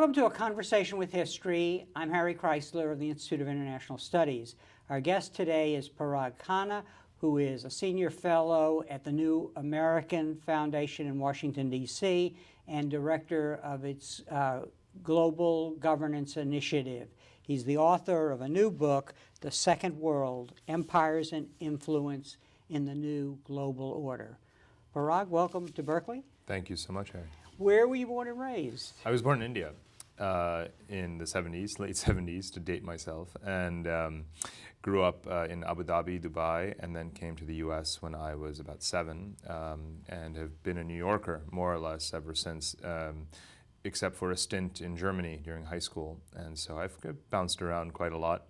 Welcome to A Conversation with History. I'm Harry Kreisler of the Institute of International Studies. Our guest today is Parag Khanna, who is a senior fellow at the New American Foundation in Washington, D.C., and director of its Global Governance Initiative. He's the author of a new book, The Second World, Empires and Influence in the New Global Order. Parag, welcome to Berkeley. Thank you so much, Harry. Where were you born and raised? I was born in India in the 70s, late 70s, to date myself, and grew up in Abu Dhabi, Dubai, and then came to the U.S. when I was about 7, and have been a New Yorker, more or less, ever since, except for a stint in Germany during high school. And so I've bounced around quite a lot.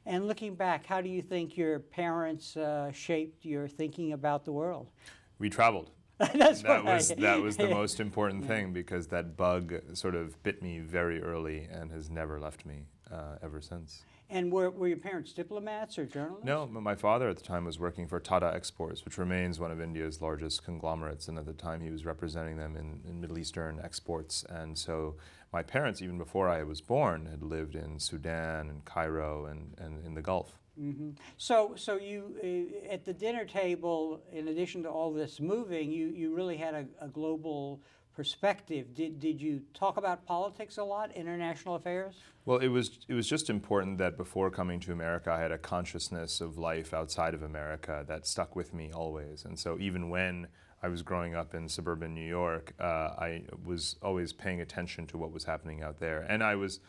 And looking back, how do you think your parents shaped your thinking about the world? We traveled. That was the most important thing, because that bug sort of bit me very early and has never left me ever since. And were your parents diplomats or journalists? No, but my father at the time was working for Tata Exports, which remains one of India's largest conglomerates, and at the time he was representing them in Middle Eastern exports. And so my parents, even before I was born, had lived in Sudan and Cairo and in the Gulf. Mm-hmm. So you, at the dinner table, in addition to all this moving, you really had a global perspective. Did you talk about politics a lot, international affairs? Well, it was just important that before coming to America, I had a consciousness of life outside of America that stuck with me always. And so even when I was growing up in suburban New York, I was always paying attention to what was happening out there. And I was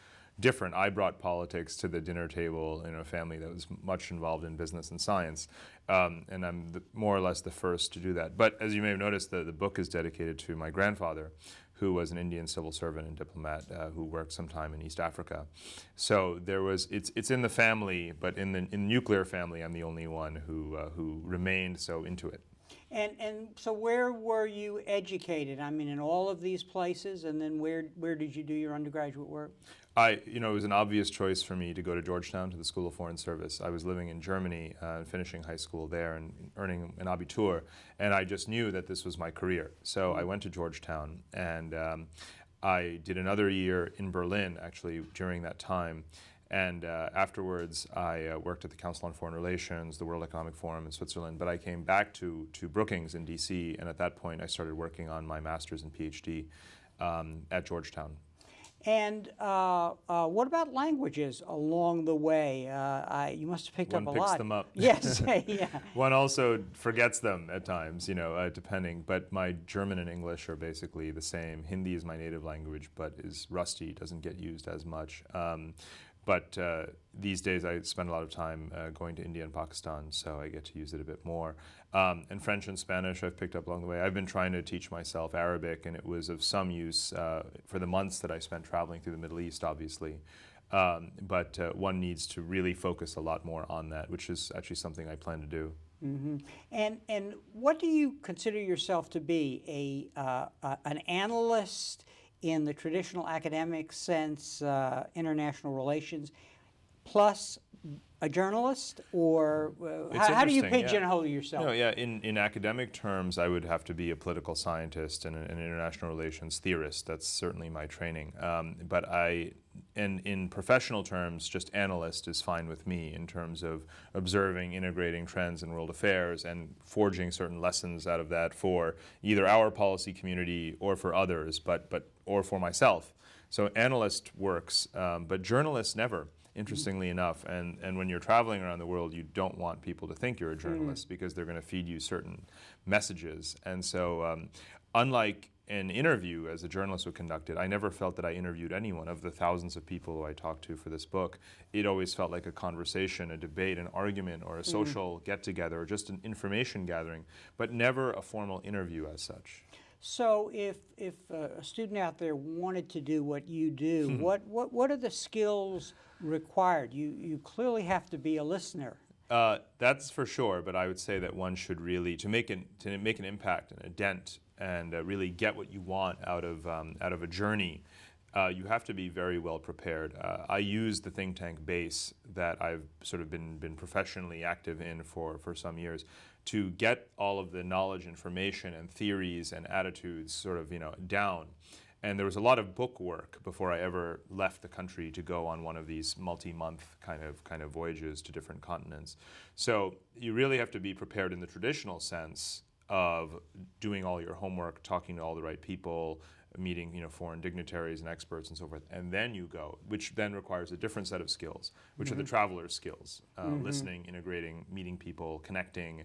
different. I brought politics to the dinner table in a family that was much involved in business and science, and I'm more or less the first to do that. But as you may have noticed, the book is dedicated to my grandfather, who was an Indian civil servant and diplomat who worked some time in East Africa. So it's in the family, but in the nuclear family, I'm the only one who remained so into it. And so where were you educated? I mean, in all of these places, and then where did you do your undergraduate work? It was an obvious choice for me to go to Georgetown, to the School of Foreign Service. I was living in Germany, finishing high school there and earning an Abitur, and I just knew that this was my career. So I went to Georgetown, and I did another year in Berlin, actually, during that time. And afterwards, I worked at the Council on Foreign Relations, the World Economic Forum in Switzerland, but I came back to Brookings in DC, and at that point I started working on my master's and PhD at Georgetown. And what about languages along the way? You must have picked up a lot. One picks them up. Yes, yeah. One also forgets them at times, depending. But my German and English are basically the same. Hindi is my native language, but is rusty, doesn't get used as much. But these days I spend a lot of time going to India and Pakistan, so I get to use it a bit more. And French and Spanish I've picked up along the way. I've been trying to teach myself Arabic, and it was of some use for the months that I spent traveling through the Middle East, obviously. But one needs to really focus a lot more on that, which is actually something I plan to do. Mm-hmm. And what do you consider yourself to be? An analyst in the traditional academic sense, international relations, plus a journalist, or how do you pigeonhole yourself? No, in academic terms, I would have to be a political scientist and an international relations theorist. That's certainly my training. But in professional terms, just analyst is fine with me in terms of observing, integrating trends in world affairs and forging certain lessons out of that for either our policy community or for others, or for myself. So analyst works, but journalist never. Interestingly enough, and when you're traveling around the world, you don't want people to think you're a journalist because they're going to feed you certain messages. And so unlike an interview as a journalist would conduct it, I never felt that I interviewed anyone. Of the thousands of people who I talked to for this book, it always felt like a conversation, a debate, an argument, or a social get-together, or just an information gathering, but never a formal interview as such. So if a student out there wanted to do what you do, what are the skills required? You clearly have to be a listener. That's for sure, but I would say that one should really, to make an impact and a dent and really get what you want out of a journey, you have to be very well prepared. I use the think tank base that I've sort of been professionally active in for some years to get all of the knowledge, information, and theories and attitudes sort of down. And there was a lot of book work before I ever left the country to go on one of these multi-month kind of voyages to different continents. So you really have to be prepared in the traditional sense of doing all your homework, talking to all the right people, meeting foreign dignitaries and experts and so forth, and then you go, which then requires a different set of skills, which are the traveler's skills, listening, integrating, meeting people, connecting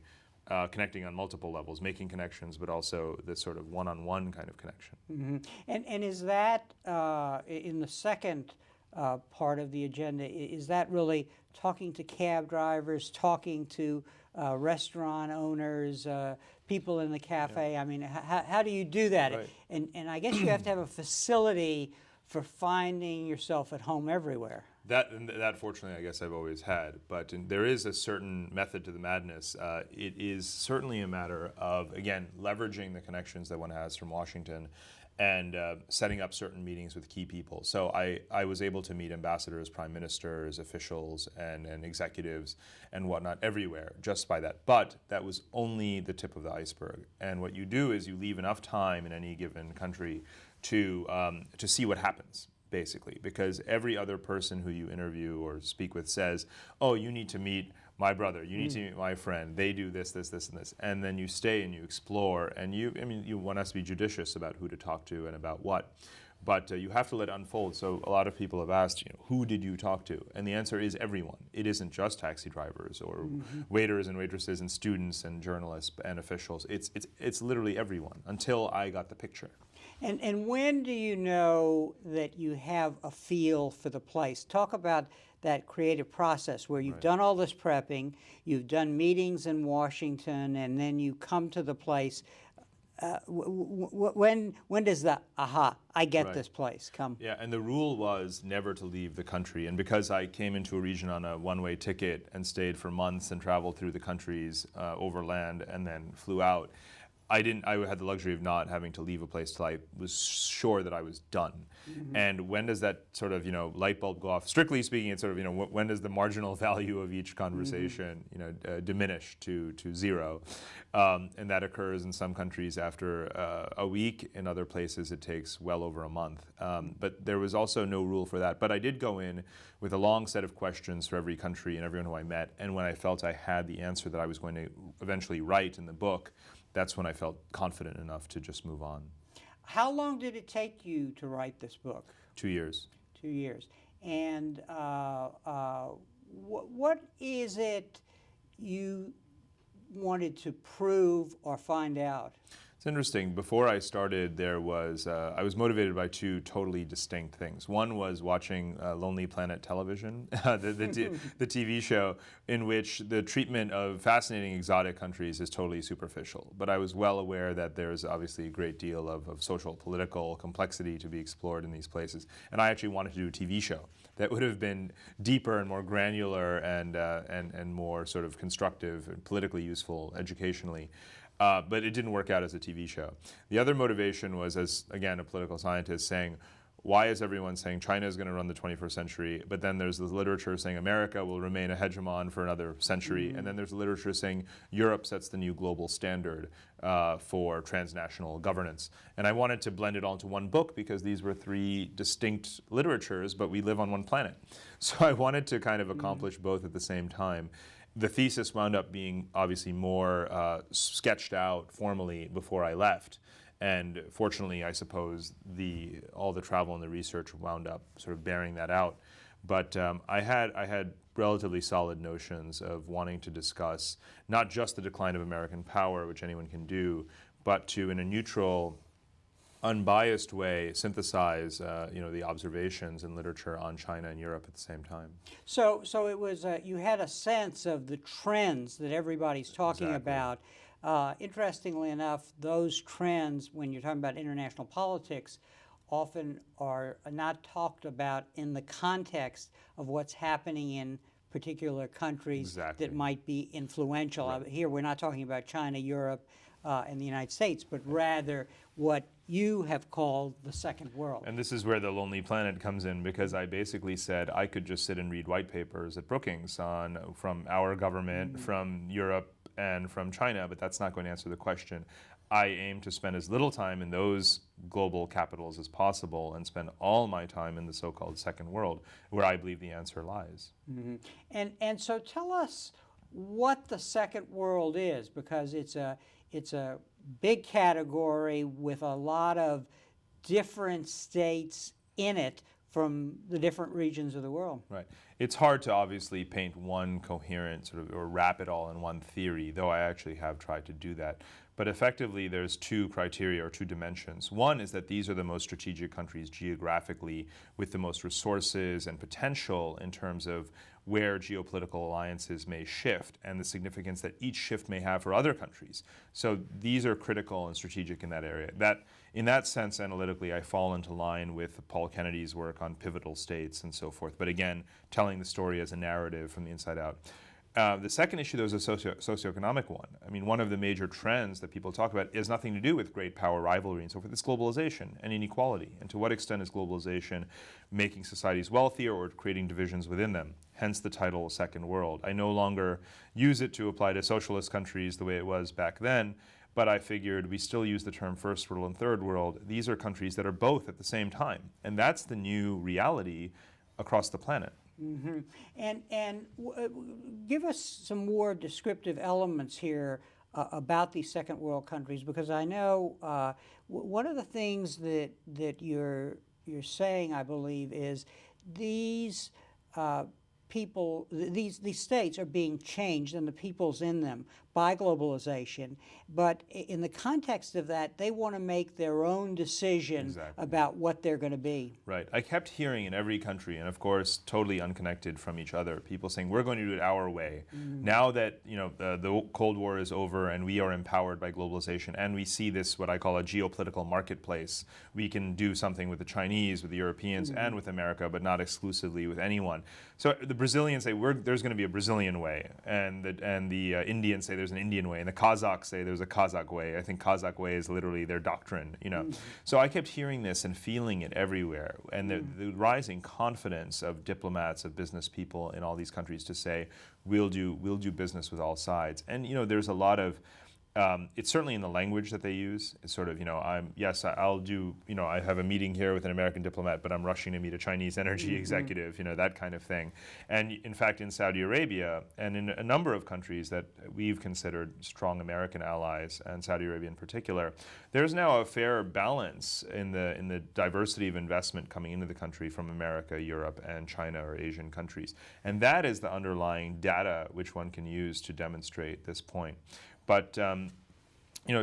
on multiple levels, making connections, but also this sort of one-on-one kind of connection. And is that in the second part of the agenda, is that really talking to cab drivers, talking to restaurant owners, people in the cafe? Yeah. I mean, how do you do that? Right. And I guess you have to have a facility for finding yourself at home everywhere. That fortunately, I guess I've always had, but there is a certain method to the madness. It is certainly a matter of, again, leveraging the connections that one has from Washington and setting up certain meetings with key people. So I was able to meet ambassadors, prime ministers, officials, and executives and whatnot everywhere just by that. But that was only the tip of the iceberg. And what you do is you leave enough time in any given country to see what happens, basically, because every other person who you interview or speak with says, oh, you need to meet my brother, you need to meet my friend, they do this, this, this, and this. And then you stay and you explore, and one has to be judicious about who to talk to and about what. But you have to let it unfold. So a lot of people have asked, who did you talk to? And the answer is everyone. It isn't just taxi drivers or waiters and waitresses and students and journalists and officials. It's literally everyone until I got the picture. And when do you know that you have a feel for the place? Talk about that creative process where you've done all this prepping, you've done meetings in Washington, and then you come to the place. When does the I get this place come? Yeah, and the rule was never to leave the country. And because I came into a region on a one-way ticket and stayed for months and traveled through the countries overland and then flew out, I had the luxury of not having to leave a place till I was sure that I was done. And when does that sort of, light bulb go off? Strictly speaking, it's sort of, when does the marginal value of each conversation, diminish to zero? And that occurs in some countries after a week. In other places, it takes well over a month. But there was also no rule for that. But I did go in with a long set of questions for every country and everyone who I met. And when I felt I had the answer that I was going to eventually write in the book, that's when I felt confident enough to just move on. How long did it take you to write this book? 2 years. 2 years. And what is it you wanted to prove or find out? It's interesting. Before I started, I was motivated by two totally distinct things. One was watching Lonely Planet television, the TV show, in which the treatment of fascinating exotic countries is totally superficial. But I was well aware that there's obviously a great deal of social, political complexity to be explored in these places. And I actually wanted to do a TV show that would have been deeper and more granular and more sort of constructive and politically useful educationally. But it didn't work out as a TV show. The other motivation was, as, again, a political scientist, saying, why is everyone saying China is going to run the 21st century, but then there's this literature saying America will remain a hegemon for another century, and then there's literature saying Europe sets the new global standard for transnational governance. And I wanted to blend it all into one book because these were three distinct literatures, but we live on one planet. So I wanted to kind of accomplish both at the same time. The thesis wound up being obviously more sketched out formally before I left. And fortunately, I suppose all the travel and the research wound up sort of bearing that out. But I had relatively solid notions of wanting to discuss not just the decline of American power, which anyone can do, but to, in a neutral, unbiased way, synthesize the observations and literature on China and Europe at the same time. So it was you had a sense of the trends that everybody's talking about. Interestingly enough, those trends, when you're talking about international politics, often are not talked about in the context of what's happening in particular countries that might be influential. Right. Here, we're not talking about China, Europe, and the United States, but rather what you have called the second world. And this is where the Lonely Planet comes in, because I basically said I could just sit and read white papers at Brookings from our government, from Europe, and from China, but that's not going to answer the question. I aim to spend as little time in those global capitals as possible and spend all my time in the so-called second world, where I believe the answer lies. And so tell us what the second world is, because it's a big category with a lot of different states in it from the different regions of the world. Right. It's hard to obviously paint one coherent sort of, or wrap it all in one theory, though I actually have tried to do that. But effectively, there's two criteria or two dimensions. One is that these are the most strategic countries geographically, with the most resources and potential in terms of where geopolitical alliances may shift and the significance that each shift may have for other countries. So these are critical and strategic in that area. In that sense, analytically, I fall into line with Paul Kennedy's work on pivotal states and so forth. But again, telling the story as a narrative from the inside out. The second issue, though, is a socioeconomic one. I mean, one of the major trends that people talk about has nothing to do with great power rivalry and so forth. It's globalization and inequality. And to what extent is globalization making societies wealthier or creating divisions within them? Hence the title Second World. I no longer use it to apply to socialist countries the way it was back then, but I figured we still use the term First World and Third World. These are countries that are both at the same time. And that's the new reality across the planet. Mm-hmm. And give us some more descriptive elements here about these second world countries, because I know one of the things that you're saying, I believe, is these people, these states are being changed and the peoples in them by globalization, but in the context of that, they want to make their own decision about what they're going to be. Right. I kept hearing in every country, and of course totally unconnected from each other, people saying, we're going to do it our way. Now that the Cold War is over and we are empowered by globalization and we see this, what I call a geopolitical marketplace, we can do something with the Chinese, with the Europeans, and with America, but not exclusively with anyone. So the Brazilians say, there's going to be a Brazilian way, and the Indians say there's an Indian way, and the Kazakhs say there's a Kazakh way. I think Kazakh way is literally their doctrine, So I kept hearing this and feeling it everywhere, and the rising confidence of diplomats, of business people in all these countries to say, we'll do business with all sides. And there's a lot of it's certainly in the language that they use. It's sort of, I'll do, I have a meeting here with an American diplomat, but I'm rushing to meet a Chinese energy executive, that kind of thing. And in fact, in Saudi Arabia and in a number of countries that we've considered strong American allies, and Saudi Arabia in particular, there's now a fair balance in the diversity of investment coming into the country from America, Europe, and China or Asian countries. And that is the underlying data which one can use to demonstrate this point. But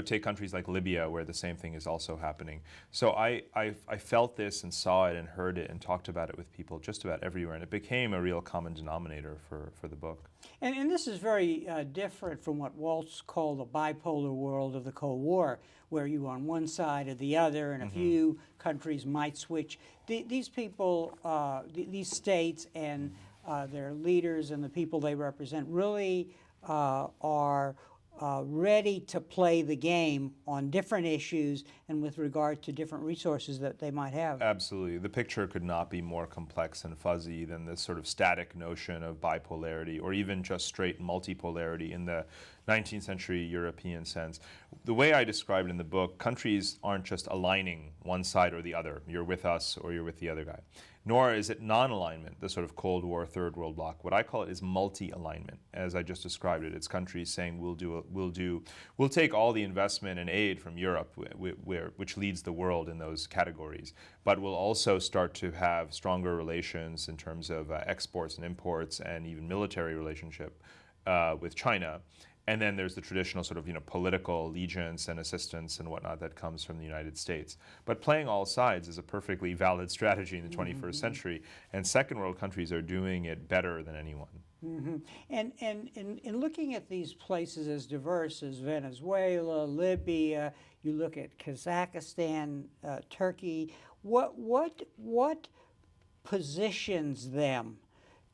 take countries like Libya, where the same thing is also happening. So I felt this and saw it and heard it and talked about it with people just about everywhere, and it became a real common denominator for the book. And this is very different from what Waltz called the bipolar world of the Cold War, where you on one side or the other, and a few countries might switch. These people, these states and their leaders and the people they represent really are ready to play the game on different issues and with regard to different resources that they might have. Absolutely. The picture could not be more complex and fuzzy than this sort of static notion of bipolarity or even just straight multipolarity in the 19th century European sense. The way I described it in the book, countries aren't just aligning one side or the other. You're with us or you're with the other guy. Nor is it non-alignment, the sort of Cold War, Third World bloc. What I call it is multi-alignment, as I just described it. It's countries saying we'll take all the investment and aid from Europe, which leads the world in those categories, but we'll also start to have stronger relations in terms of exports and imports and even military relationship with China. And then there's the traditional sort of political allegiance and assistance and whatnot that comes from the United States. But playing all sides is a perfectly valid strategy in the 21st century, and second world countries are doing it better than anyone. And in looking at these places as diverse as Venezuela, Libya, you look at Kazakhstan, Turkey, what positions them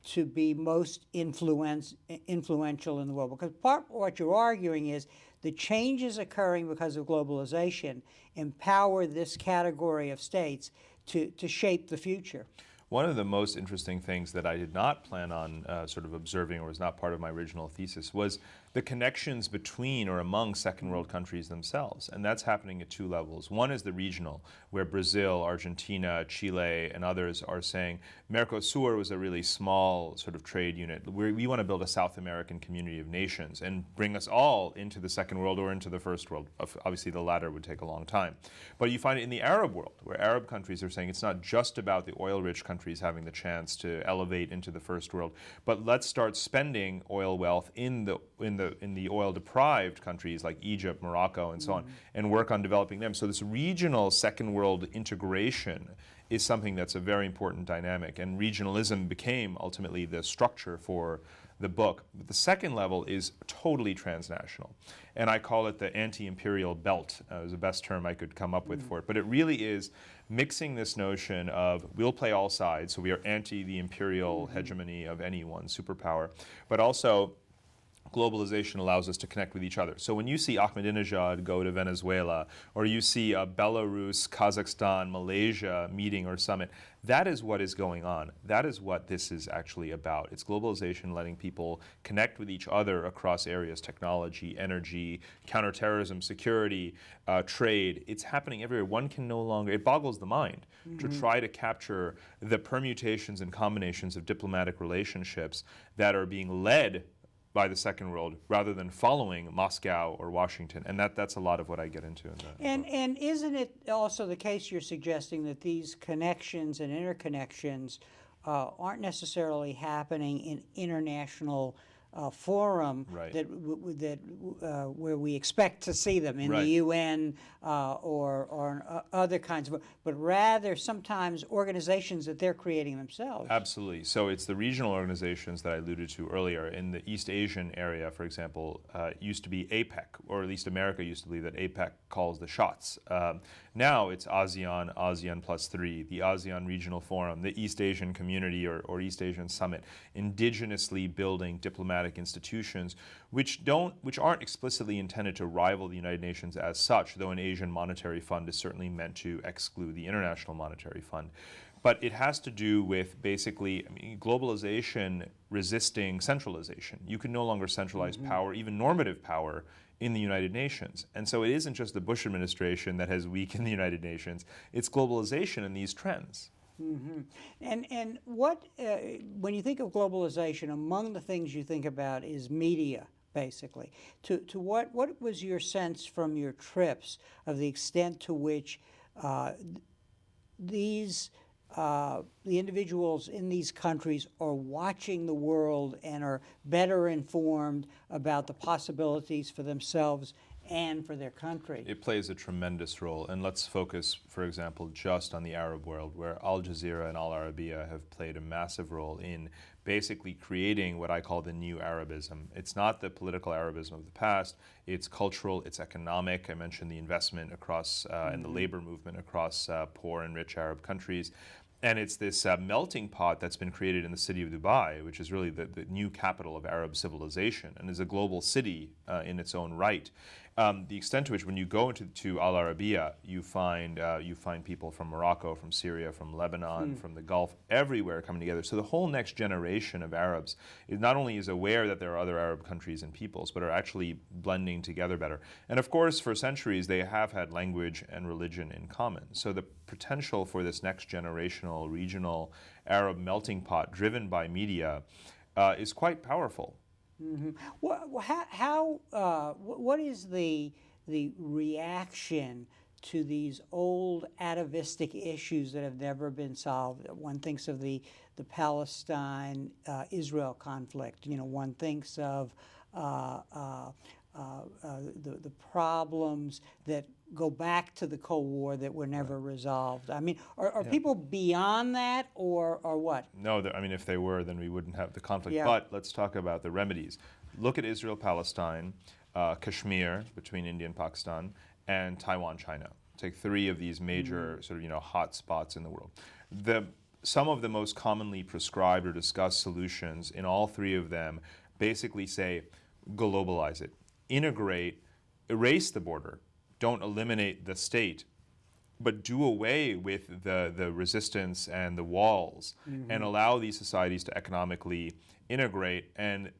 to be most influential in the world? Because part of what you're arguing is the changes occurring because of globalization empower this category of states to shape the future. One of the most interesting things that I did not plan on sort of observing, or was not part of my original thesis, was the connections between or among second world countries themselves. And that's happening at two levels. One is the regional, where Brazil, Argentina, Chile, and others are saying Mercosur was a really small sort of trade unit. We want to build a South American community of nations and bring us all into the second world or into the first world. Obviously, the latter would take a long time. But you find it in the Arab world, where Arab countries are saying it's not just about the oil-rich countries having the chance to elevate into the first world, but let's start spending oil wealth in the oil-deprived countries like Egypt, Morocco, and so on, and work on developing them. So this regional second world integration is something that's a very important dynamic, and regionalism became ultimately the structure for the book. But the second level is totally transnational, and I call it the anti-imperial belt. Is the best term I could come up with for it. But it really is mixing this notion of we'll play all sides, so we are anti the imperial hegemony of any one superpower, but also globalization allows us to connect with each other. So when you see Ahmadinejad go to Venezuela, or you see Belarus, Kazakhstan, Malaysia meeting or summit, that is what is going on. That is what this is actually about. It's globalization letting people connect with each other across areas: technology, energy, counterterrorism, security, trade. It's happening everywhere. One can no longer, it boggles the mind to try to capture the permutations and combinations of diplomatic relationships that are being led by the second world rather than following Moscow or Washington. And that's a lot of what I get into in the book. And isn't it also the case you're suggesting that these connections and interconnections aren't necessarily happening in international forum Right. where we expect to see them in Right. the UN or other kinds of, but rather sometimes organizations that they're creating themselves. Absolutely. So it's the regional organizations that I alluded to earlier. In the East Asian area, for example, used to be APEC, or at least America used to believe that APEC calls the shots. Now it's ASEAN, ASEAN plus 3, the ASEAN Regional Forum, the East Asian Community or East Asian Summit, indigenously building diplomatic institutions which aren't explicitly intended to rival the United Nations as such, though an Asian Monetary Fund is certainly meant to exclude the International Monetary Fund. But it has to do with basically globalization resisting centralization. You can no longer centralize power, even normative power, in the United Nations. And so it isn't just the Bush administration that has weakened the United Nations, it's globalization and these trends. And what, when you think of globalization, among the things you think about is media, basically. To what was your sense from your trips of the extent to which the individuals in these countries are watching the world and are better informed about the possibilities for themselves and for their country? It plays a tremendous role. And let's focus, for example, just on the Arab world, where Al Jazeera and Al Arabiya have played a massive role in basically creating what I call the new Arabism. It's not the political Arabism of the past, it's cultural, it's economic. I mentioned the investment across and the labor movement across poor and rich Arab countries. And it's this melting pot that's been created in the city of Dubai, which is really the new capital of Arab civilization and is a global city in its own right. The extent to which when you go into Al Arabiya, you find people from Morocco, from Syria, from Lebanon, from the Gulf, everywhere coming together. So the whole next generation of Arabs not only is aware that there are other Arab countries and peoples, but are actually blending together better. And of course, for centuries, they have had language and religion in common. So the potential for this next generational, regional Arab melting pot driven by media is quite powerful. What is the reaction to these old atavistic issues that have never been solved? One thinks of the Palestine-Israel conflict. One thinks of the problems that go back to the Cold War that were never resolved. I mean, are people beyond that, or what? No, if they were, then we wouldn't have the conflict. Yeah. But let's talk about the remedies. Look at Israel-Palestine, Kashmir between India and Pakistan, and Taiwan-China. Take three of these major hot spots in the world. Some of the most commonly prescribed or discussed solutions in all three of them basically say, globalize it, integrate, erase the border, don't eliminate the state, but do away with the resistance and the walls, and allow these societies to economically integrate, and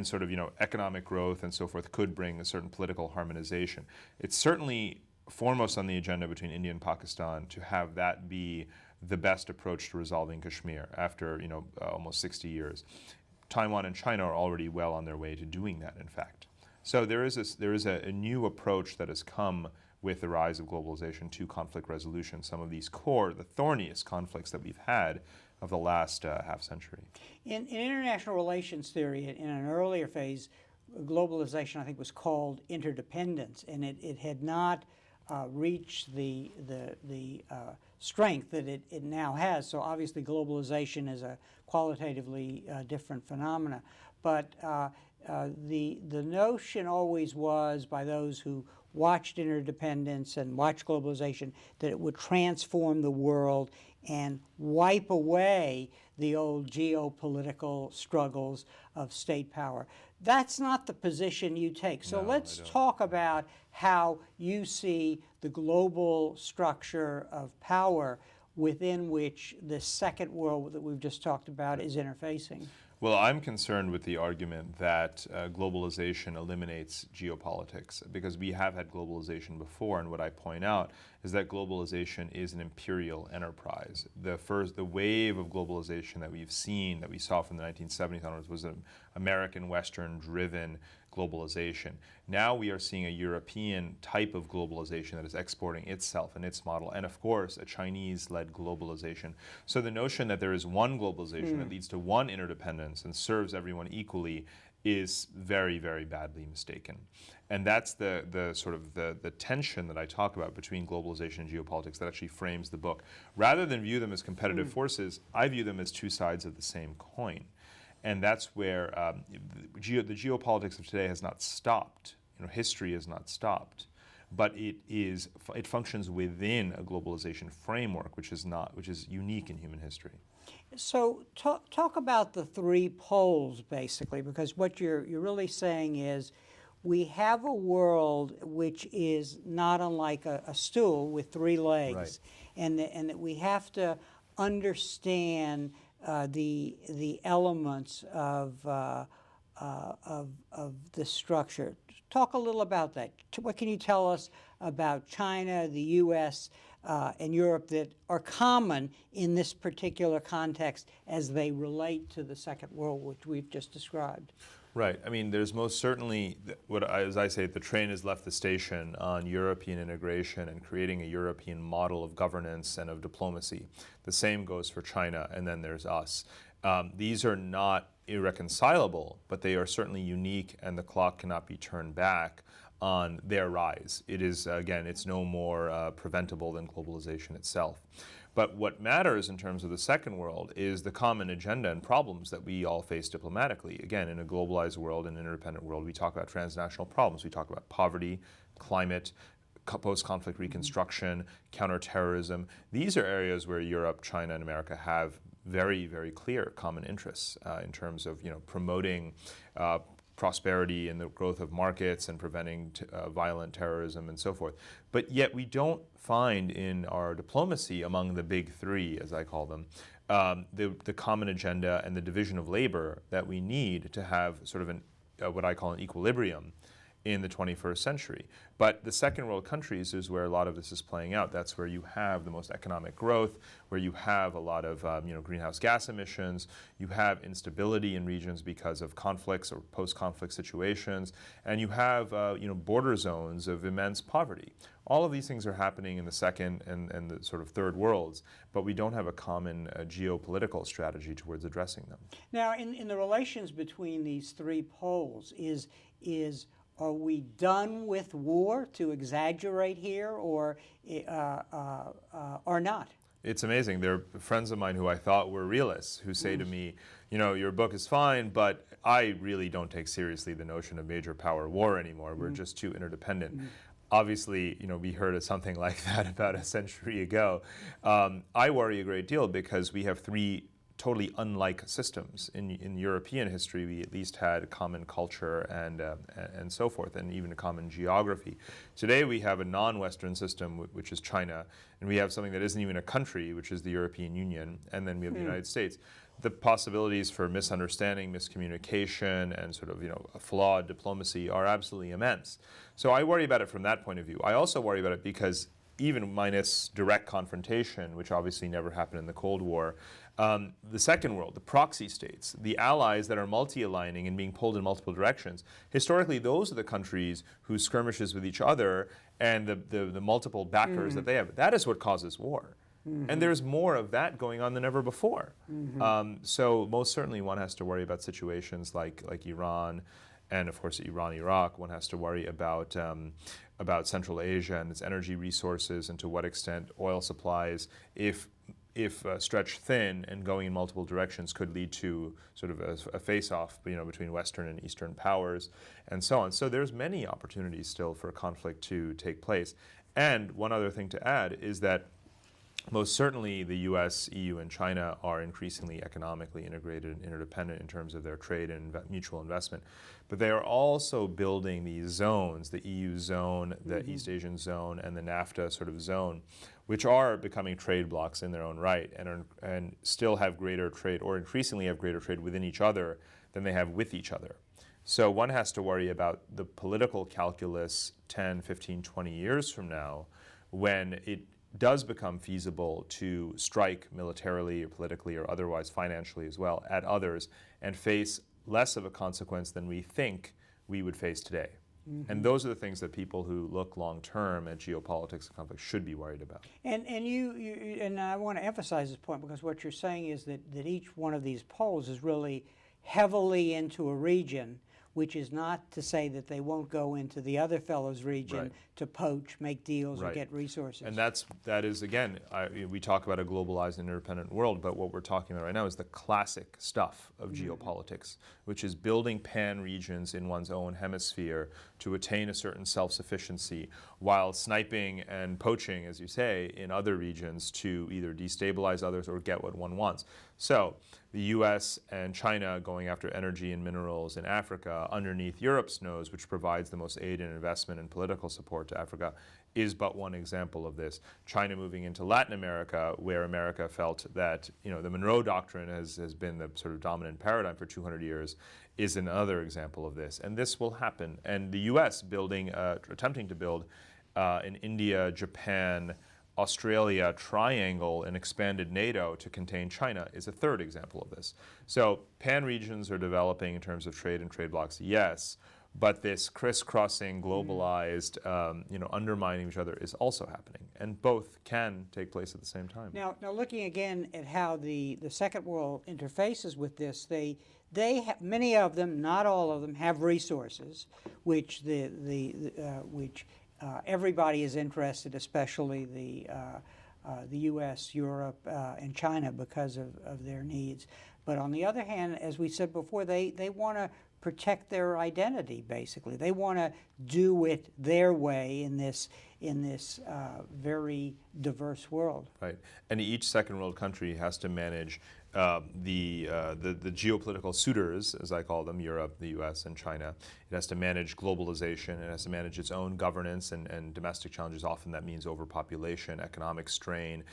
sort of, economic growth and so forth could bring a certain political harmonization. It's certainly foremost on the agenda between India and Pakistan to have that be the best approach to resolving Kashmir after almost 60 years. Taiwan and China are already well on their way to doing that, in fact. So there is a new approach that has come with the rise of globalization to conflict resolution, some of these the thorniest conflicts that we've had of the last half century. In international relations theory, in an earlier phase, globalization, I think, was called interdependence, and it had not reached the strength that it now has. So obviously globalization is a qualitatively different phenomena. But the notion always was, by those who watched interdependence and watched globalization, that it would transform the world and wipe away the old geopolitical struggles of state power. That's not the position you take. So let's talk about how you see the global structure of power within which the second world that we've just talked about is interfacing. Well, I'm concerned with the argument that globalization eliminates geopolitics, because we have had globalization before, and what I point out is that globalization is an imperial enterprise. The wave of globalization that we saw from the 1970s onwards, was an American Western-driven globalization. Now we are seeing a European type of globalization that is exporting itself and its model, and of course a Chinese-led globalization. So the notion that there is one globalization that leads to one interdependence and serves everyone equally is very, very badly mistaken. And that's the sort of the tension that I talk about between globalization and geopolitics that actually frames the book. Rather than view them as competitive forces, I view them as two sides of the same coin. And that's where the geopolitics of today has not stopped. History has not stopped, but it functions within a globalization framework, which is unique in human history. So talk about the three poles, basically, because what you're really saying is we have a world which is not unlike a stool with three legs, right, and that we have to understand the elements of the structure. Talk a little about that. What can you tell us about China, the U.S., and Europe that are common in this particular context as they relate to the Second World, which we've just described? Right. I mean, there's most certainly, as I say, the train has left the station on European integration and creating a European model of governance and of diplomacy. The same goes for China, and then there's us. These are not irreconcilable, but they are certainly unique, and the clock cannot be turned back on their rise. It is, again, it's no more preventable than globalization itself. But what matters in terms of the Second World is the common agenda and problems that we all face diplomatically. Again, in a globalized world, in an interdependent world, we talk about transnational problems. We talk about poverty, climate, post-conflict reconstruction, counterterrorism. These are areas where Europe, China, and America have very, very clear common interests in terms of promoting prosperity and the growth of markets and preventing violent terrorism and so forth. But yet we don't find in our diplomacy among the big three, as I call them, the common agenda and the division of labor that we need to have sort of what I call an equilibrium in the 21st century. But the second world countries is where a lot of this is playing out. That's where you have the most economic growth, where you have a lot of greenhouse gas emissions, you have instability in regions because of conflicts or post-conflict situations, and you have border zones of immense poverty. All of these things are happening in the second and the sort of third worlds, but we don't have a common geopolitical strategy towards addressing them. Now, in the relations between these three poles, are we done with war, to exaggerate here, or not? It's amazing. There are friends of mine who I thought were realists who say to me, your book is fine, but I really don't take seriously the notion of major power war anymore. We're just too interdependent. Obviously, we heard of something like that about a century ago. I worry a great deal because we have three totally unlike systems. In European history, we at least had a common culture and so forth, and even a common geography. Today we have a non-Western system, which is China, and we have something that isn't even a country, which is the European Union, and then we have the United States. The possibilities for misunderstanding, miscommunication, and sort of a flawed diplomacy are absolutely immense. So I worry about it from that point of view. I also worry about it because even minus direct confrontation, which obviously never happened in the Cold War, the second world, the proxy states, the allies that are multi-aligning and being pulled in multiple directions, historically those are the countries whose skirmishes with each other and the multiple backers that they have, that is what causes war. And there's more of that going on than ever before. So most certainly one has to worry about situations like Iran, and of course Iran-Iraq. One has to worry about Central Asia and its energy resources, and to what extent oil supplies, if stretched thin and going in multiple directions, could lead to sort of a face-off, between Western and Eastern powers, and so on. So there's many opportunities still for conflict to take place. And one other thing to add is that most certainly the US, EU, and China are increasingly economically integrated and interdependent in terms of their trade and mutual investment. But they are also building these zones, the EU zone, the East Asian zone, and the NAFTA sort of zone, which are becoming trade blocs in their own right, and still have greater trade, or increasingly have greater trade within each other than they have with each other. So one has to worry about the political calculus 10, 15, 20 years from now, when it does become feasible to strike militarily or politically or otherwise financially as well at others and face less of a consequence than we think we would face today. And those are the things that people who look long term at geopolitics and conflict should be worried about. And I want to emphasize this point, because what you're saying is that each one of these poles is really heavily into a region, which is not to say that they won't go into the other fellow's region to poach, make deals, or get resources. And that is again, we talk about a globalized and interdependent world, but what we're talking about right now is the classic stuff of geopolitics, which is building pan-regions in one's own hemisphere to attain a certain self-sufficiency, while sniping and poaching, as you say, in other regions to either destabilize others or get what one wants. So the US and China going after energy and minerals in Africa underneath Europe's nose, which provides the most aid and investment and political support to Africa, is but one example of this. China moving into Latin America, where America felt that the Monroe Doctrine has been the sort of dominant paradigm for 200 years, is another example of this. And this will happen. And the US attempting to build an India, Japan, Australia triangle and expanded NATO to contain China is a third example of this. So pan-regions are developing in terms of trade and trade blocs, yes, but this crisscrossing, globalized, undermining each other is also happening, and both can take place at the same time. Now looking again at how the Second World interfaces with this, they have, many of them, not all of them, have resources, which everybody is interested, especially the U.S., Europe, and China, because of their needs. But on the other hand, as we said before, they want to protect their identity, basically. They want to do it their way in this very diverse world. Right, and each second world country has to manage the geopolitical suitors, as I call them, Europe, the US, and China. It has to manage globalization. It has to manage its own governance and domestic challenges. Often that means overpopulation, economic strain,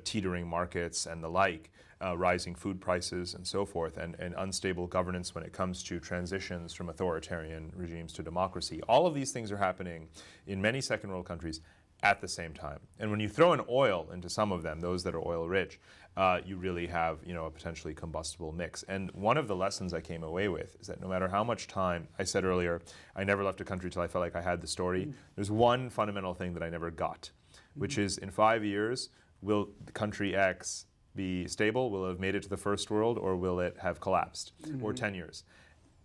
teetering markets and the like, rising food prices and so forth, and unstable governance when it comes to transitions from authoritarian regimes to democracy. All of these things are happening in many second world countries at the same time. And when you throw in oil into some of them, those that are oil rich, you really have a potentially combustible mix. And one of the lessons I came away with is that no matter how much time, I said earlier, I never left a country till I felt like I had the story. There's one fundamental thing that I never got, which is in 5 years, will the country X be stable? Will it have made it to the first world, or will it have collapsed? Or 10 years?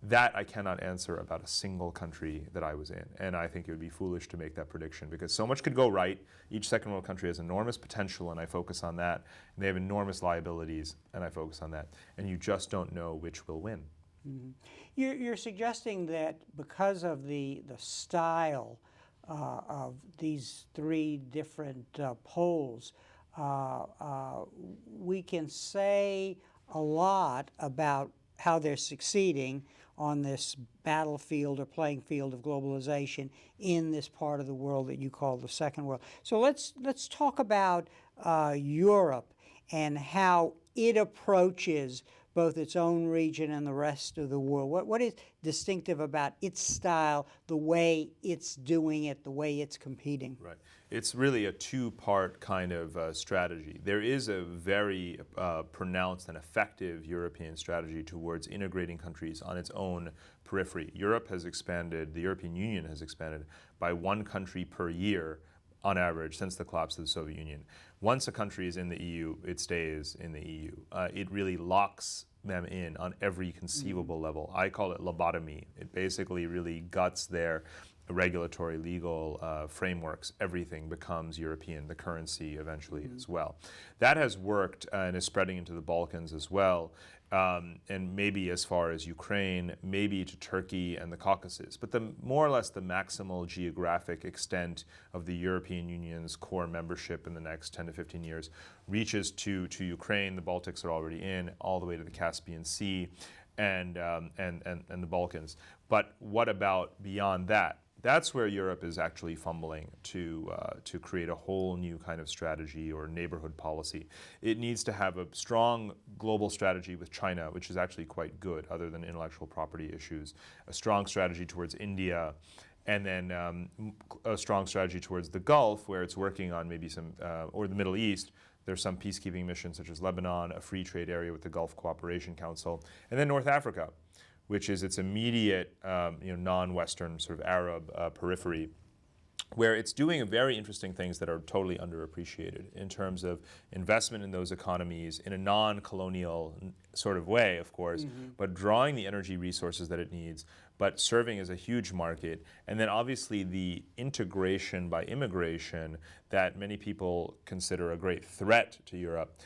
That I cannot answer about a single country that I was in, and I think it would be foolish to make that prediction, because so much could go right. Each second world country has enormous potential, and I focus on that. And they have enormous liabilities, and I focus on that. And you just don't know which will win. You're suggesting that because of the style of these three different poles, we can say a lot about how they're succeeding on this battlefield or playing field of globalization in this part of the world that you call the second world. So let's talk about Europe and how it approaches both its own region and the rest of the world. What is distinctive about its style, the way it's doing it, the way it's competing? Right. It's really a two-part kind of strategy. There is a very pronounced and effective European strategy towards integrating countries on its own periphery. Europe has expanded, the European Union has expanded by one country per year on average since the collapse of the Soviet Union. Once a country is in the EU, it stays in the EU. It really locks them in on every conceivable level. I call it lobotomy. It basically really guts their regulatory, legal frameworks. Everything becomes European, the currency eventually as well. That has worked and is spreading into the Balkans as well, and maybe as far as Ukraine, maybe to Turkey and the Caucasus. But more or less the maximal geographic extent of the European Union's core membership in the next 10 to 15 years reaches to Ukraine. The Baltics are already in, all the way to the Caspian Sea and the Balkans. But what about beyond that? That's where Europe is actually fumbling to create a whole new kind of strategy or neighborhood policy. It needs to have a strong global strategy with China, which is actually quite good, other than intellectual property issues. A strong strategy towards India, and then a strong strategy towards the Gulf, where it's working on maybe some, or the Middle East. There's some peacekeeping missions such as Lebanon, a free trade area with the Gulf Cooperation Council, and then North Africa, which is its immediate non-Western sort of Arab periphery, where it's doing very interesting things that are totally underappreciated in terms of investment in those economies in a non-colonial sort of way, of course, but drawing the energy resources that it needs, but serving as a huge market. And then obviously the integration by immigration that many people consider a great threat to Europe,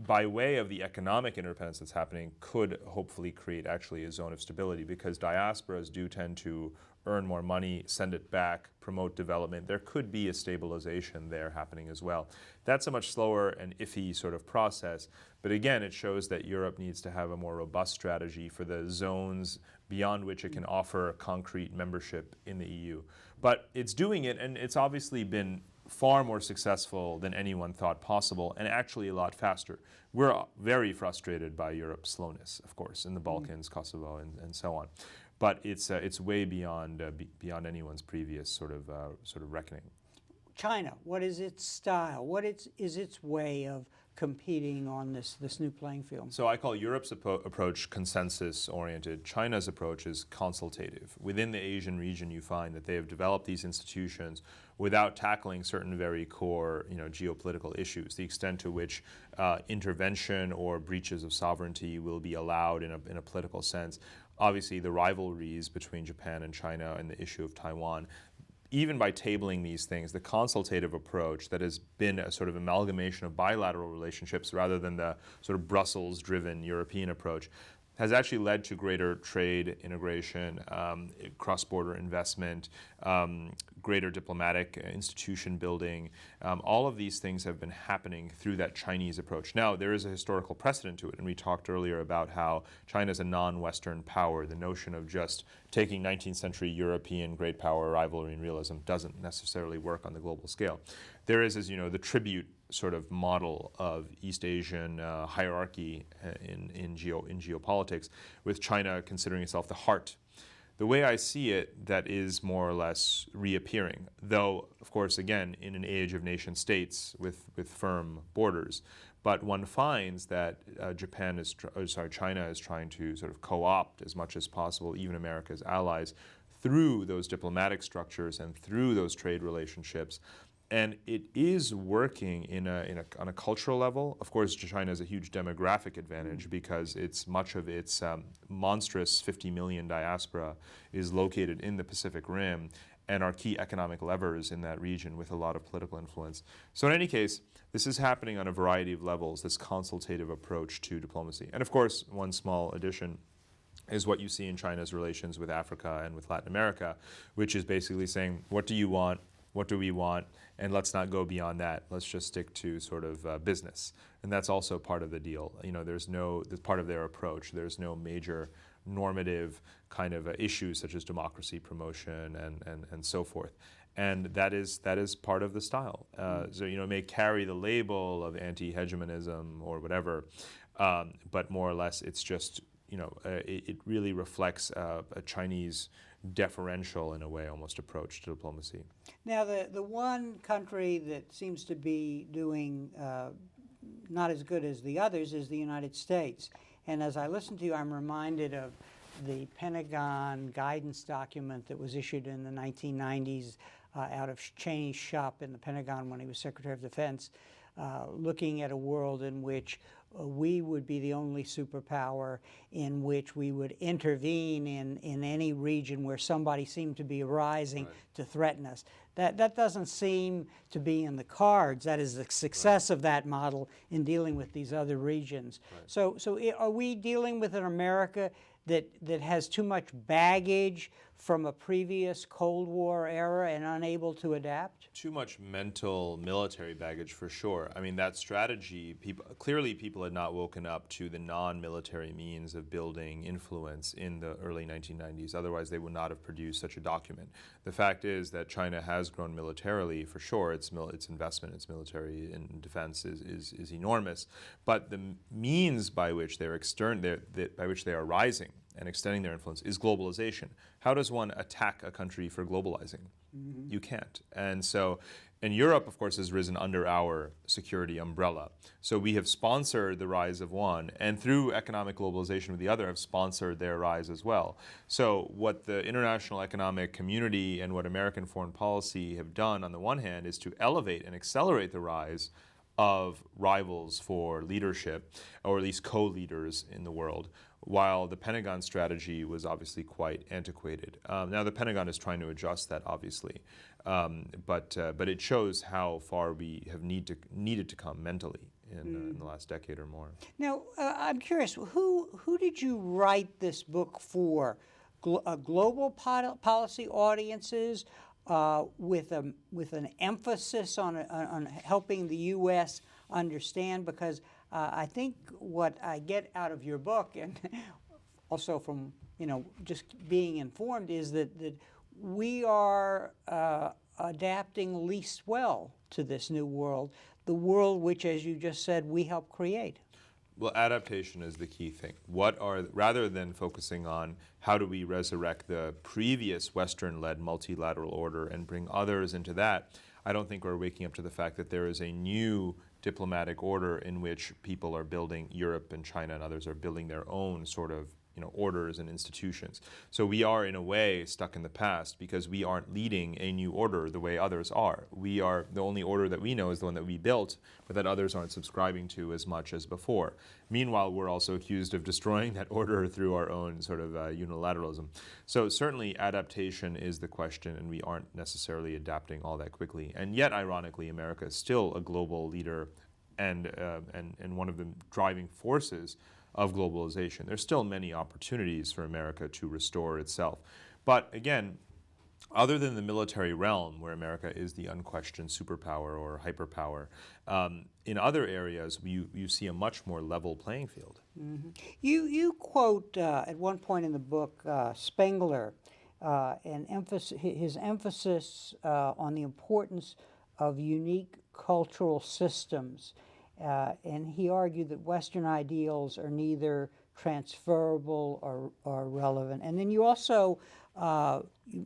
by way of the economic interdependence that's happening, could hopefully create actually a zone of stability, because diasporas do tend to earn more money, send it back, promote development. There could be a stabilization there happening as well. That's a much slower and iffy sort of process, but again, it shows that Europe needs to have a more robust strategy for the zones beyond which it can offer concrete membership in the EU. But it's doing it, and it's obviously been far more successful than anyone thought possible, and actually a lot faster. We're very frustrated by Europe's slowness, of course, in the Balkans, Kosovo, and so on. But it's way beyond anyone's previous sort of reckoning. China, what is its style? What is its way of competing on this new playing field? So I call Europe's approach consensus-oriented. China's approach is consultative. Within the Asian region, you find that they have developed these institutions without tackling certain very core, geopolitical issues. The extent to which intervention or breaches of sovereignty will be allowed in a political sense. Obviously, the rivalries between Japan and China and the issue of Taiwan. Even by tabling these things, the consultative approach that has been a sort of amalgamation of bilateral relationships rather than the sort of Brussels-driven European approach has actually led to greater trade integration, cross-border investment, greater diplomatic institution building. All of these things have been happening through that Chinese approach. Now, there is a historical precedent to it, and we talked earlier about how China is a non-Western power. The notion of just taking 19th century European great power rivalry and realism doesn't necessarily work on the global scale. There is, as you know, the tribute sort of model of East Asian hierarchy in geopolitics, with China considering itself the heart. The way I see it, that is more or less reappearing, though, of course, again, in an age of nation states with firm borders. But one finds that China is trying to sort of co-opt as much as possible, even America's allies, through those diplomatic structures and through those trade relationships. And it is working on a cultural level. Of course, China has a huge demographic advantage because much of its monstrous 50 million diaspora is located in the Pacific Rim and are key economic levers in that region with a lot of political influence. So in any case, this is happening on a variety of levels, this consultative approach to diplomacy. And of course, one small addition is what you see in China's relations with Africa and with Latin America, which is basically saying, what do you want? what do we want, and let's not go beyond that. Let's just stick to sort of business. And that's also part of the deal. That's part of their approach. There's no major normative kind of issues such as democracy promotion and so forth. And that is part of the style. So it may carry the label of anti-hegemonism or whatever, but more or less it's just it really reflects a Chinese deferential, in a way, almost approach to diplomacy. Now, the one country that seems to be doing not as good as the others is the United States. And as I listen to you, I'm reminded of the Pentagon guidance document that was issued in the 1990s out of Cheney's shop in the Pentagon when he was Secretary of Defense, looking at a world in which we would be the only superpower, in which we would intervene in any region where somebody seemed to be arising to threaten us. That doesn't seem to be in the cards. That is the success of that model in dealing with these other regions. So are we dealing with an America that has too much baggage from a previous Cold War era and unable to adapt? Too much mental military baggage, for sure. I mean, that strategy, people had not woken up to the non-military means of building influence in the early 1990s. Otherwise, they would not have produced such a document. The fact is that China has grown militarily, for sure. Its investment, its military in defense is enormous. But the means by which they are rising and extending their influence is globalization. How does one attack a country for globalizing? Mm-hmm. You can't. And so, and Europe, of course, has risen under our security umbrella. So we have sponsored the rise of one, and through economic globalization with the other, have sponsored their rise as well. So what the international economic community and what American foreign policy have done, on the one hand, is to elevate and accelerate the rise of rivals for leadership, or at least co-leaders in the world, while the Pentagon strategy was obviously quite antiquated. Now the Pentagon is trying to adjust that, obviously, but it shows how far we have needed to come mentally in the last decade or more. Now, I'm curious, who did you write this book for? Global policy audiences, with an emphasis on helping the U.S. understand? Because I think what I get out of your book, and also from just being informed, is that we are adapting least well to this new world, the world which, as you just said, we help create. Well, adaptation is the key thing. Rather than focusing on how do we resurrect the previous Western-led multilateral order and bring others into that, I don't think we're waking up to the fact that there is a new diplomatic order in which people are building, Europe and China and others are building their own sort of orders and institutions. So we are, in a way, stuck in the past because we aren't leading a new order the way others are. The only order that we know is the one that we built, but that others aren't subscribing to as much as before. Meanwhile, we're also accused of destroying that order through our own sort of unilateralism. So certainly adaptation is the question, and we aren't necessarily adapting all that quickly. And yet, ironically, America is still a global leader and one of the driving forces of globalization. There's still many opportunities for America to restore itself. But again, other than the military realm, where America is the unquestioned superpower or hyperpower, in other areas you see a much more level playing field. Mm-hmm. You quote at one point in the book Spengler, his emphasis on the importance of unique cultural systems. And he argued that Western ideals are neither transferable or relevant. And then you also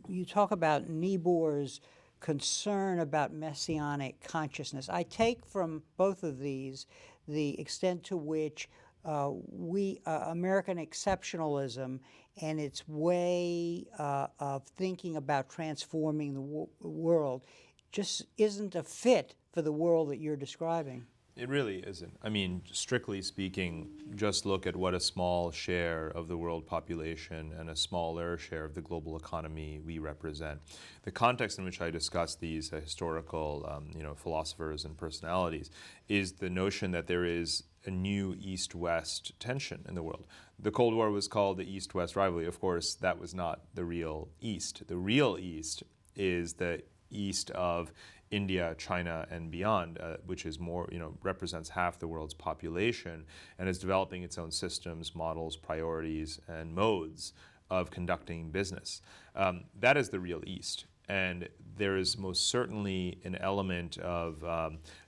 you talk about Niebuhr's concern about messianic consciousness. I take from both of these the extent to which American exceptionalism and its way of thinking about transforming the world just isn't a fit for the world that you're describing. It really isn't. I mean, strictly speaking, just look at what a small share of the world population and a smaller share of the global economy we represent. The context in which I discuss these historical philosophers and personalities is the notion that there is a new East-West tension in the world. The Cold War was called the East-West rivalry. Of course, that was not the real East. The real East is the east of India, China, and beyond, which is more, represents half the world's population, and is developing its own systems, models, priorities, and modes of conducting business. That is the real East. And there is most certainly an element of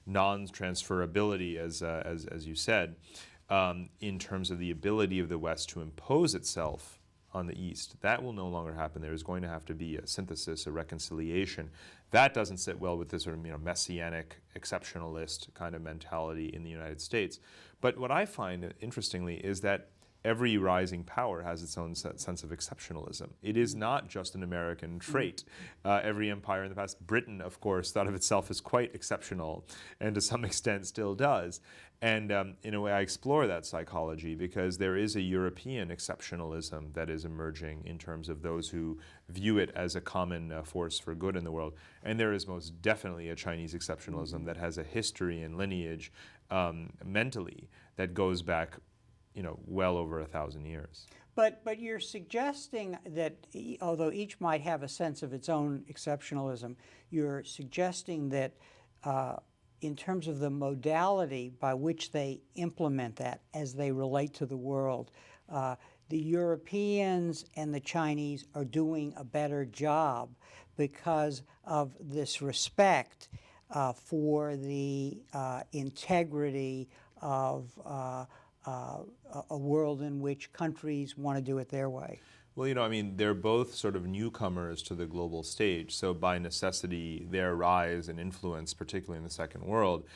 non-transferability, as you said, in terms of the ability of the West to impose itself on the East. That will no longer happen. There is going to have to be a synthesis, a reconciliation. That doesn't sit well with this sort of messianic, exceptionalist kind of mentality in the United States. But what I find, interestingly, is that every rising power has its own sense of exceptionalism. It is not just an American trait. Every empire in the past, Britain, of course, thought of itself as quite exceptional, and to some extent still does. And in a way, I explore that psychology because there is a European exceptionalism that is emerging in terms of those who view it as a common force for good in the world. And there is most definitely a Chinese exceptionalism that has a history and lineage mentally that goes back well over 1,000 years. But you're suggesting that although each might have a sense of its own exceptionalism, you're suggesting that in terms of the modality by which they implement that as they relate to the world, the Europeans and the Chinese are doing a better job because of this respect for the integrity of a world in which countries want to do it their way. Well, they're both sort of newcomers to the global stage. So by necessity, their rise and influence, particularly in the Second World,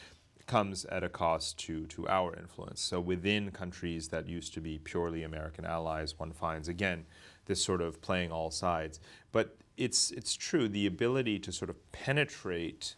comes at a cost to our influence. So within countries that used to be purely American allies, one finds, again, this sort of playing all sides. But it's true, the ability to sort of penetrate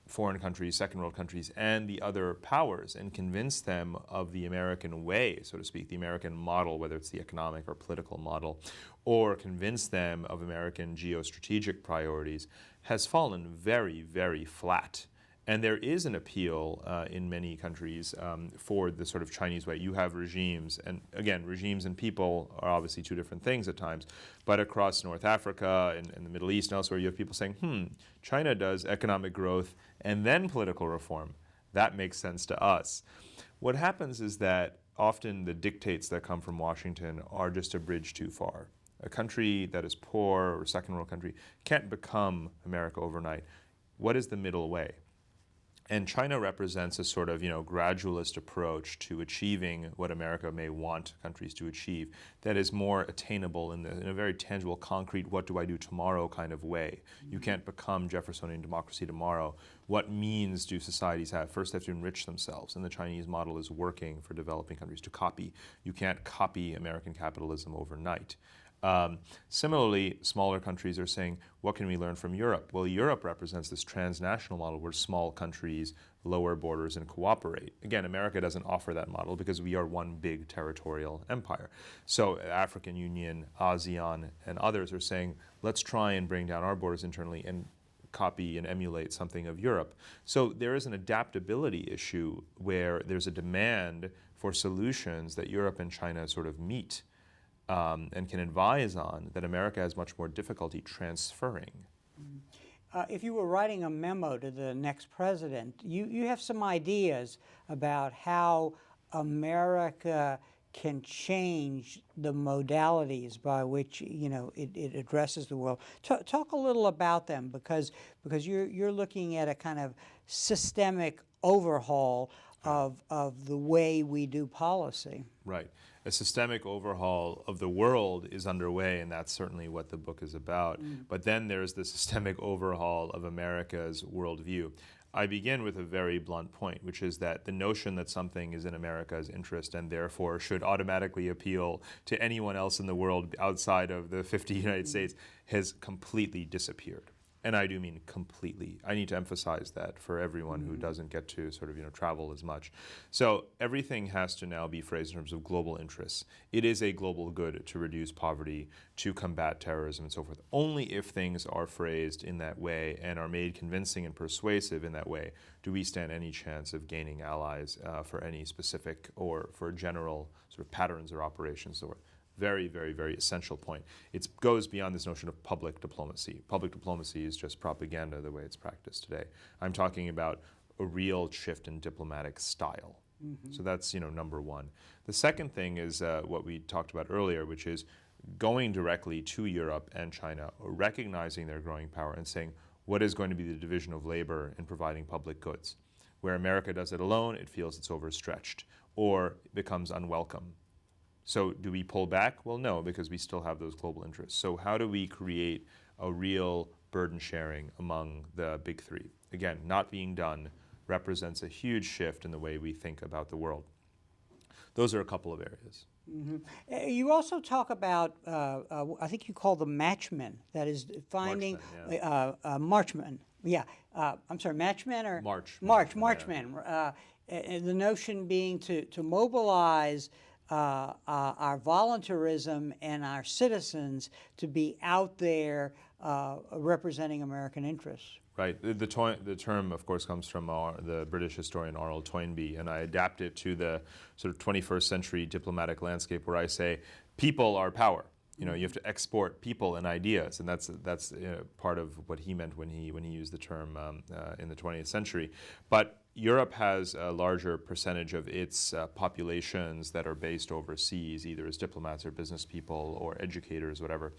foreign countries, second world countries, and the other powers and convince them of the American way, so to speak, the American model, whether it's the economic or political model, or convince them of American geostrategic priorities, has fallen very, very flat. And there is an appeal in many countries for the sort of Chinese way. You have regimes, and again, regimes and people are obviously two different things at times, but across North Africa and the Middle East and elsewhere, you have people saying, China does economic growth and then political reform. That makes sense to us. What happens is that often the dictates that come from Washington are just a bridge too far. A country that is poor or second world country can't become America overnight. What is the middle way? And China represents a sort of, gradualist approach to achieving what America may want countries to achieve that is more attainable in a very tangible, concrete, what do I do tomorrow kind of way. You can't become Jeffersonian democracy tomorrow. What means do societies have? First, they have to enrich themselves, and the Chinese model is working for developing countries to copy. You can't copy American capitalism overnight. Similarly, smaller countries are saying, what can we learn from Europe? Well, Europe represents this transnational model where small countries lower borders and cooperate. Again, America doesn't offer that model because we are one big territorial empire. So African Union, ASEAN, and others are saying, let's try and bring down our borders internally and copy and emulate something of Europe. So there is an adaptability issue where there's a demand for solutions that Europe and China sort of meet. And can advise on that America has much more difficulty transferring. If you were writing a memo to the next president, you have some ideas about how America can change the modalities by which it addresses the world. Talk a little about them because you're looking at a kind of systemic overhaul of the way we do policy. Right. A systemic overhaul of the world is underway, and that's certainly what the book is about. But then there's the systemic overhaul of America's worldview. I begin with a very blunt point, which is that the notion that something is in America's interest and therefore should automatically appeal to anyone else in the world outside of the 50 United States has completely disappeared. And I do mean completely. I need to emphasize that for everyone who doesn't get to sort of travel as much. So everything has to now be phrased in terms of global interests. It is a global good to reduce poverty, to combat terrorism and so forth. Only if things are phrased in that way and are made convincing and persuasive in that way do we stand any chance of gaining allies for any specific or for general sort of patterns or operations. very, very, very essential point. It goes beyond this notion of public diplomacy. Public diplomacy is just propaganda the way it's practiced today. I'm talking about a real shift in diplomatic style. So that's, number one. The second thing is what we talked about earlier, which is going directly to Europe and China, recognizing their growing power and saying, what is going to be the division of labor in providing public goods? Where America does it alone, it feels it's overstretched or becomes unwelcome. So do we pull back? Well, no, because we still have those global interests. So how do we create a real burden sharing among the big three? Again, not being done represents a huge shift in the way we think about the world. Those are a couple of areas. You also talk about, I think you call them matchmen, that is finding Marchmen. Yeah, I'm sorry, matchmen or? Marchmen. The notion being to mobilize our voluntarism and our citizens to be out there representing American interests. Right. The term, of course, comes from the British historian Arnold Toynbee, and I adapt it to the sort of 21st century diplomatic landscape where I say people are power. You have to export people and ideas, and that's part of what he meant when he used the term in the 20th century. But Europe has a larger percentage of its populations that are based overseas, either as diplomats or business people or educators, whatever.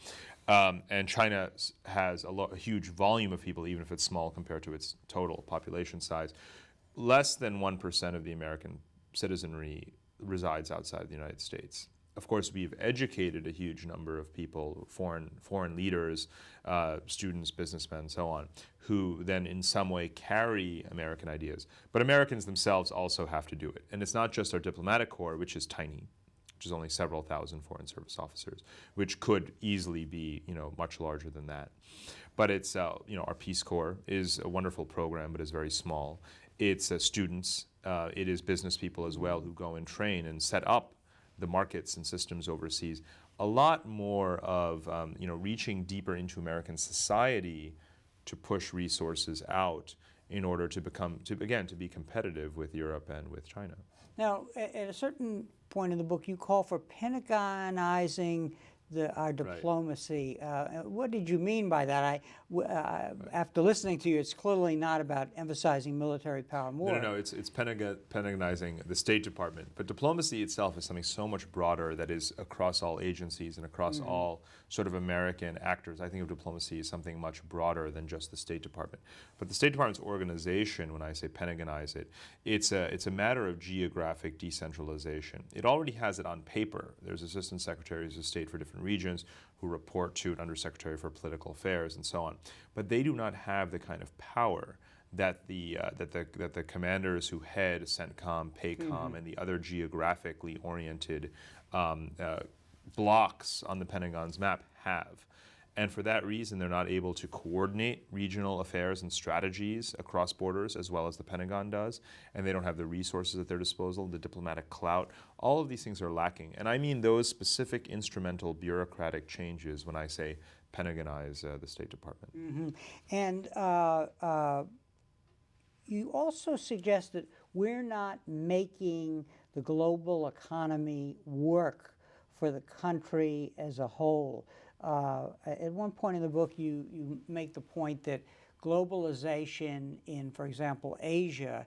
And China has a huge volume of people, even if it's small compared to its total population size. Less than 1% of the American citizenry resides outside the United States. Of course, we've educated a huge number of people, foreign leaders, students, businessmen, so on, who then in some way carry American ideas. But Americans themselves also have to do it. And it's not just our diplomatic corps, which is tiny, which is only several thousand foreign service officers, which could easily be, much larger than that. But it's, our Peace Corps is a wonderful program, but is very small. It's students, it is business people as well who go and train and set up the markets and systems overseas. A lot more of, reaching deeper into American society to push resources out in order to be competitive with Europe and with China. Now, at a certain point in the book, you call for Pentagonizing our diplomacy. What did you mean by that? After listening to you, it's clearly not about emphasizing military power more. No, it's Pentagonizing the State Department. But diplomacy itself is something so much broader that is across all agencies and across all sort of American actors. I think of diplomacy as something much broader than just the State Department. But the State Department's organization, when I say Pentagonize it, it's a matter of geographic decentralization. It already has it on paper. There's assistant secretaries of state for different regions who report to an undersecretary for political affairs and so on. But they do not have the kind of power that the commanders who head CENTCOM, PACOM, and the other geographically oriented blocks on the Pentagon's map have. And for that reason, they're not able to coordinate regional affairs and strategies across borders as well as the Pentagon does. And they don't have the resources at their disposal, the diplomatic clout. All of these things are lacking. And I mean those specific instrumental bureaucratic changes when I say Pentagonize the State Department. And you also suggest that we're not making the global economy work for the country as a whole. At one point in the book, you make the point that globalization in, for example, Asia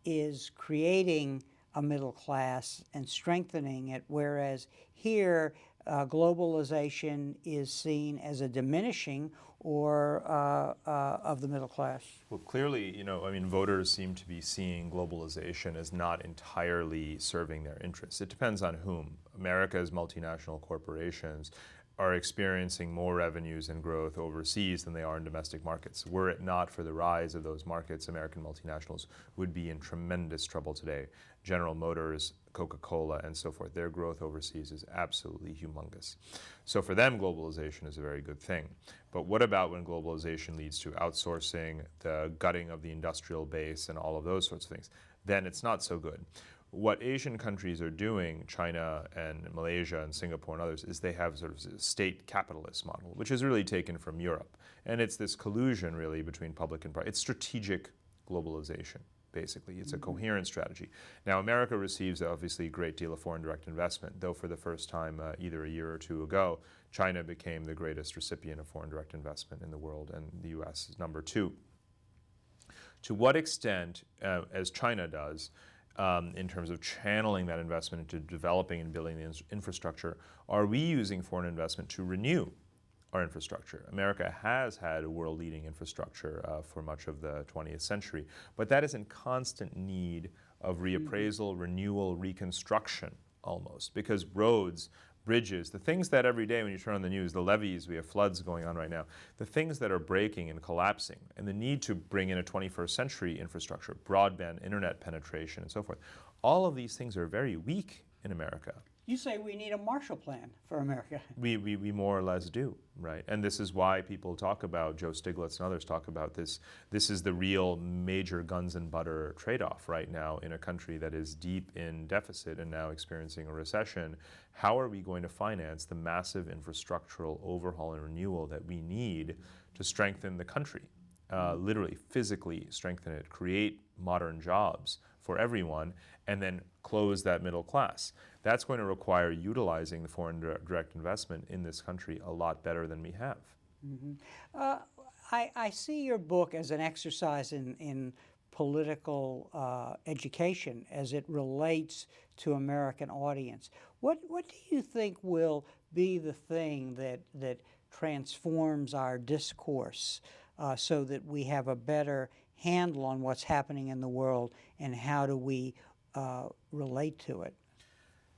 is creating a middle class and strengthening it, whereas here, globalization is seen as a diminishing or of the middle class. Well, clearly, voters seem to be seeing globalization as not entirely serving their interests. It depends on whom. America's multinational corporations are experiencing more revenues and growth overseas than they are in domestic markets. Were it not for the rise of those markets, American multinationals would be in tremendous trouble today. General Motors, Coca-Cola, and so forth, their growth overseas is absolutely humongous. So for them, globalization is a very good thing. But what about when globalization leads to outsourcing, the gutting of the industrial base, and all of those sorts of things? Then it's not so good. What Asian countries are doing, China and Malaysia and Singapore and others, is they have sort of a state capitalist model, which is really taken from Europe. And it's this collusion really between public and private. It's strategic globalization, basically. It's a coherent strategy. Now, America receives obviously a great deal of foreign direct investment, though for the first time either a year or two ago, China became the greatest recipient of foreign direct investment in the world, and the U.S. is number 2. To what extent, as China does, in terms of channeling that investment into developing and building the infrastructure, are we using foreign investment to renew our infrastructure? America has had a world-leading infrastructure for much of the 20th century, but that is in constant need of reappraisal, renewal, reconstruction almost, because roads, bridges, the things that every day when you turn on the news, the levees, we have floods going on right now, the things that are breaking and collapsing, and the need to bring in a 21st century infrastructure, broadband, internet penetration, and so forth, all of these things are very weak in America. You say we need a Marshall Plan for America. We more or less do, right? And this is why people talk about, Joe Stiglitz and others talk about this. This is the real major guns and butter trade-off right now in a country that is deep in deficit and now experiencing a recession. How are we going to finance the massive infrastructural overhaul and renewal that we need to strengthen the country? Literally, physically strengthen it, create modern jobs for everyone, and then close that middle class. That's going to require utilizing the foreign direct investment in this country a lot better than we have. I see your book as an exercise in political education as it relates to American audience. What do you think will be the thing that transforms our discourse so that we have a better handle on what's happening in the world and how do we relate to it?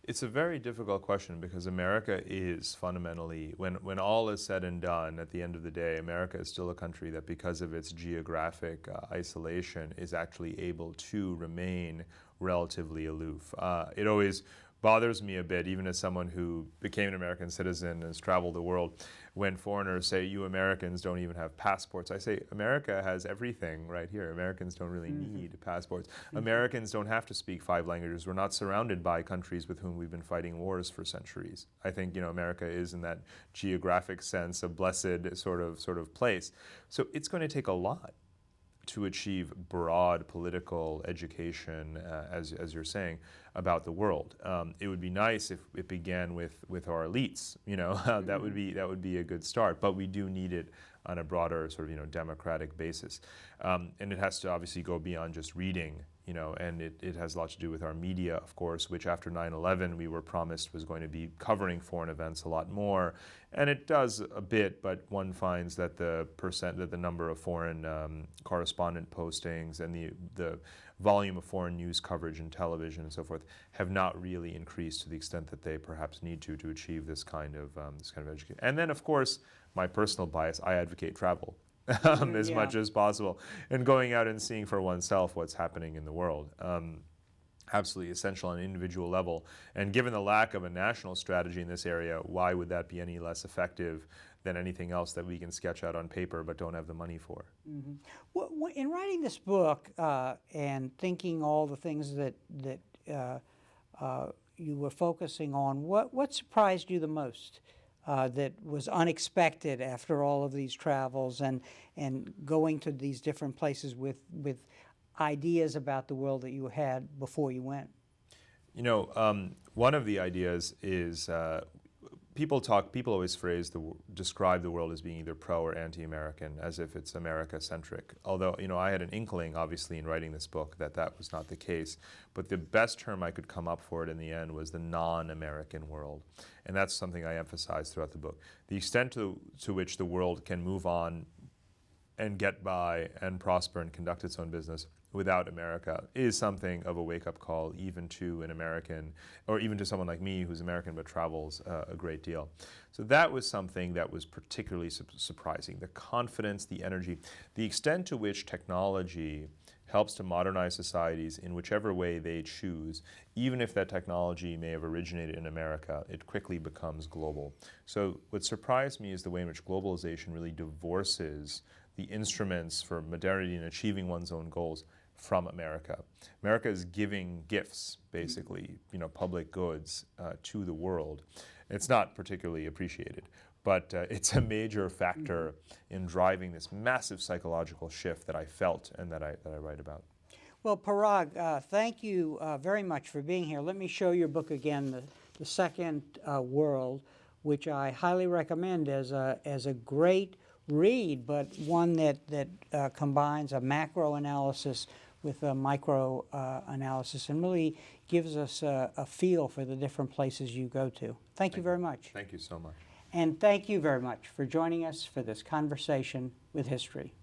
It's a very difficult question because America is fundamentally, when all is said and done, at the end of the day, America is still a country that because of its geographic isolation is actually able to remain relatively aloof. It always bothers me a bit, even as someone who became an American citizen and has traveled the world, when foreigners say, you Americans don't even have passports. I say, America has everything right here. Americans don't really need passports. Americans don't have to speak 5 languages. We're not surrounded by countries with whom we've been fighting wars for centuries. I think, America is in that geographic sense a blessed sort of place. So it's going to take a lot to achieve broad political education, as you're saying, about the world. It would be nice if it began with our elites. That would be a good start. But we do need it on a broader sort of democratic basis, and it has to obviously go beyond just reading. And it has a lot to do with our media, of course, which after 9/11 we were promised was going to be covering foreign events a lot more, and it does a bit. But one finds that the number of foreign correspondent postings and the volume of foreign news coverage in television and so forth have not really increased to the extent that they perhaps need to achieve this kind of education. And then, of course, my personal bias: I advocate travel. As much as possible, and going out and seeing for oneself what's happening in the world. Absolutely essential on an individual level. And given the lack of a national strategy in this area, why would that be any less effective than anything else that we can sketch out on paper but don't have the money for? Well, in writing this book and thinking all the things that you were focusing on, what surprised you the most? That was unexpected after all of these travels and going to these different places with ideas about the world that you had before you went? One of the ideas is people always describe the world as being either pro or anti-American, as if it's America-centric. Although, I had an inkling, obviously, in writing this book that was not the case. But the best term I could come up for it in the end was the non-American world. And that's something I emphasize throughout the book. The extent to which the world can move on and get by and prosper and conduct its own business without America is something of a wake-up call, even to an American, or even to someone like me who's American but travels a great deal. So that was something that was particularly surprising. The confidence, the energy, the extent to which technology helps to modernize societies in whichever way they choose. Even if that technology may have originated in America, it quickly becomes global. So what surprised me is the way in which globalization really divorces the instruments for modernity and achieving one's own goals from America. America is giving gifts, basically, public goods to the world. It's not particularly appreciated, but it's a major factor in driving this massive psychological shift that I felt and that I write about. Well, Parag, thank you very much for being here. Let me show your book again, The Second World, which I highly recommend as a great read, but one that combines a macro analysis with a micro analysis and really gives us a feel for the different places you go to. Thank you very much. Thank you so much. And thank you very much for joining us for this conversation with history.